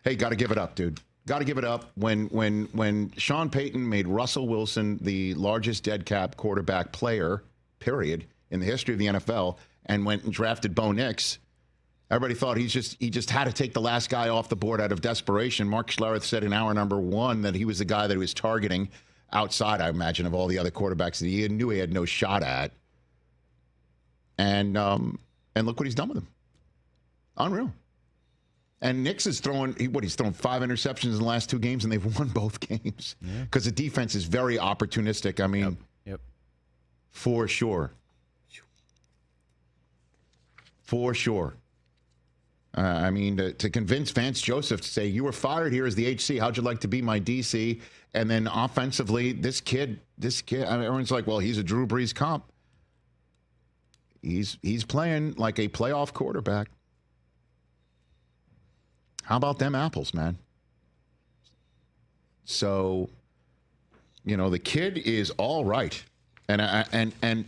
Hey, got to give it up, dude. Got to give it up. When Sean Payton made Russell Wilson the largest dead cap quarterback player, period, in the history of the NFL, and went and drafted Bo Nix, everybody thought he just had to take the last guy off the board out of desperation. Mark Schlereth said in hour number 1 that he was the guy that he was targeting outside, I imagine, of all the other quarterbacks that he knew he had no shot at. And look what he's done with him. Unreal. And Nix is throwing, he's thrown 5 interceptions in the last 2 games, and they've won both games. Because the defense is very opportunistic. I mean, yep. For sure. For sure. I mean, to convince Vance Joseph to say, you were fired here as the HC, how'd you like to be my DC? And then offensively, this kid, everyone's like, well, he's a Drew Brees comp. He's playing like a playoff quarterback. How about them apples, man? So, the kid is all right. And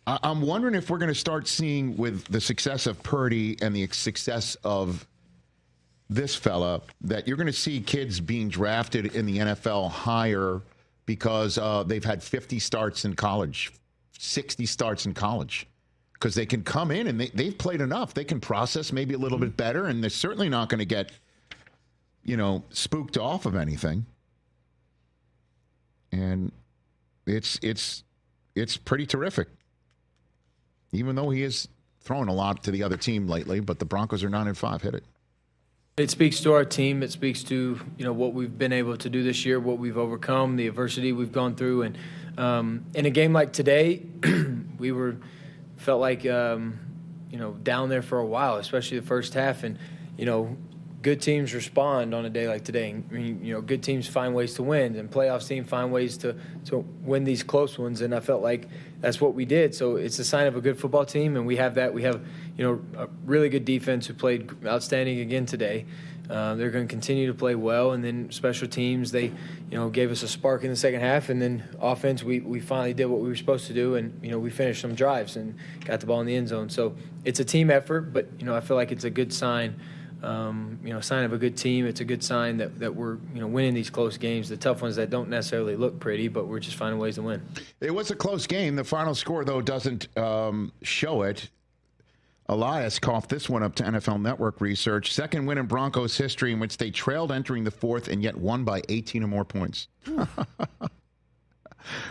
I'm wondering if we're going to start seeing, with the success of Purdy and the success of this fella, that you're going to see kids being drafted in the NFL higher because they've had 50 starts in college, 60 starts in college. Because they can come in and they've played enough. They can process maybe a little bit better, and they're certainly not going to get, spooked off of anything. And it's pretty terrific. Even though he is throwing a lot to the other team lately, but the Broncos are 9-5. Hit it. It speaks to our team. It speaks to what we've been able to do this year, what we've overcome, the adversity we've gone through, and in a game like today, we felt like down there for a while, especially the first half, and good teams respond on a day like today. I mean, good teams find ways to win, and playoffs teams find ways to win these close ones, and I felt like that's what we did. So it's a sign of a good football team, and we have that. We have a really good defense who played outstanding again today. They're going to continue to play well, and then special teams, they gave us a spark in the second half, and then offense, we finally did what we were supposed to do, and we finished some drives and got the ball in the end zone. So it's a team effort, but I feel like it's a good sign. Sign of a good team. It's a good sign that we're winning these close games, the tough ones that don't necessarily look pretty, but we're just finding ways to win. It was a close game. The final score, though, doesn't show it. Elias coughed this one up to NFL Network research. Second win in Broncos history in which they trailed entering the fourth and yet won by 18 or more points.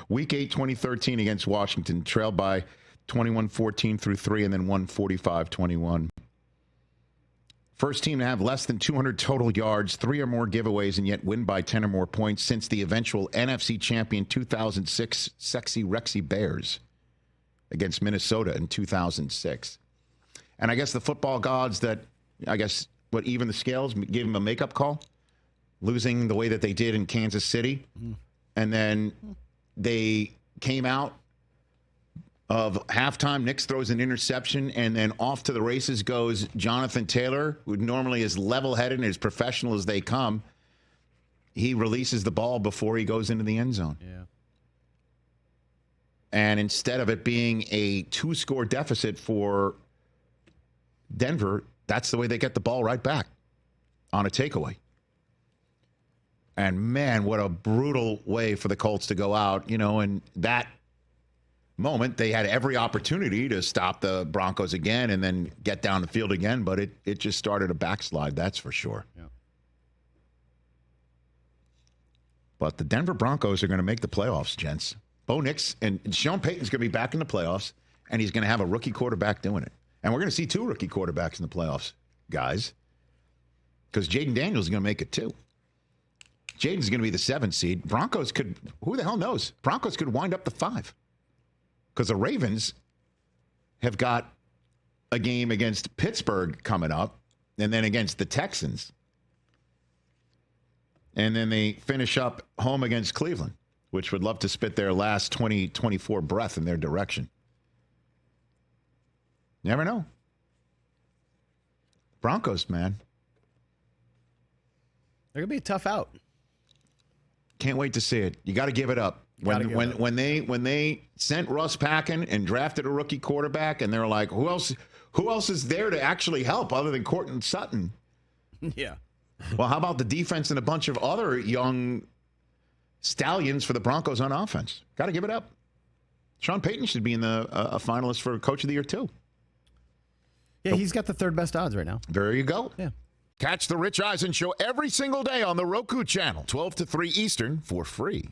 Week 8, 2013 against Washington, trailed by 21-14 through 3 and then won 45-21. First team to have less than 200 total yards, 3 or more giveaways, and yet win by 10 or more points since the eventual NFC champion 2006 Sexy Rexy Bears against Minnesota in 2006. And I guess the football gods even the scales gave him a makeup call, losing the way that they did in Kansas City. And then they came out of halftime. Nix throws an interception, and then off to the races goes Jonathan Taylor, who normally is level-headed and as professional as they come. He releases the ball before he goes into the end zone. Yeah. And instead of it being a 2-score deficit for Denver, that's the way they get the ball right back on a takeaway. And, man, what a brutal way for the Colts to go out, and that moment they had every opportunity to stop the Broncos again and then get down the field again, but it just started a backslide, that's for sure. Yeah. But the Denver Broncos are going to make the playoffs, gents. Bo Nix and Sean Payton's going to be back in the playoffs, and he's going to have a rookie quarterback doing it. And we're going to see 2 rookie quarterbacks in the playoffs, guys, because Jaden Daniels is going to make it too. Jaden's going to be the 7th seed. Broncos could, who the hell knows? Broncos could wind up the 5. Because the Ravens have got a game against Pittsburgh coming up, and then against the Texans. And then they finish up home against Cleveland, which would love to spit their last 2024 breath in their direction. Never know. Broncos, man. They're going to be a tough out. Can't wait to see it. You got to give it up. When they sent Russ packing and drafted a rookie quarterback, and they're like, who else is there to actually help other than Courtland Sutton? Yeah. Well, how about the defense and a bunch of other young stallions for the Broncos on offense? Got to give it up. Sean Payton should be in a finalist for Coach of the Year, too. Yeah, he's got the third best odds right now. There you go. Yeah. Catch the Rich Eisen Show every single day on the Roku Channel, 12 to 3 Eastern, for free.